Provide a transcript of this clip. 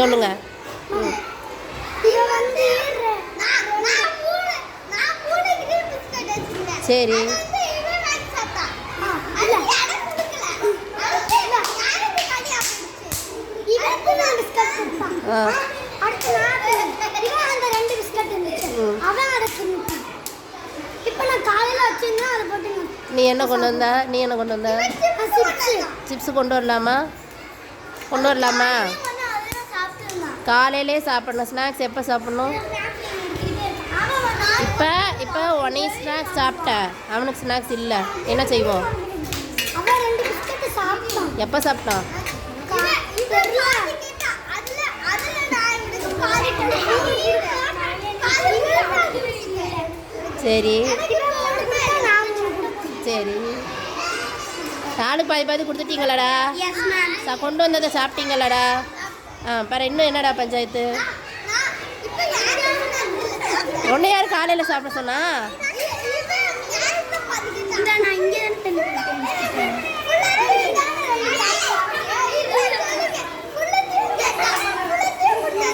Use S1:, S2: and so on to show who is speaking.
S1: சொல்லுங்க. சரி நீ என்ன கொண்டு வந்த சிப்ஸ் கொண்டு வரலாமா காலையிலே சாப்பிடணும். ஸ்நாக்ஸ் எப்போ சாப்பிடணும்? இப்போ நீ ஸ்நாக்ஸ் சாப்பிட்ட, அவனுக்கு ஸ்நாக்ஸ் இல்லை, என்ன செய்வோம்? எப்போ சாப்பிட்டான்? சரி சரி நானும் பாதி கொடுத்துட்டீங்களாடா? கொண்டு வந்ததை சாப்பிட்டீங்களாடா? பாரு, இன்னும் என்னடா பஞ்சாயத்து? ஒன்று யார் காலையில் சாப்பிட சொன்னா?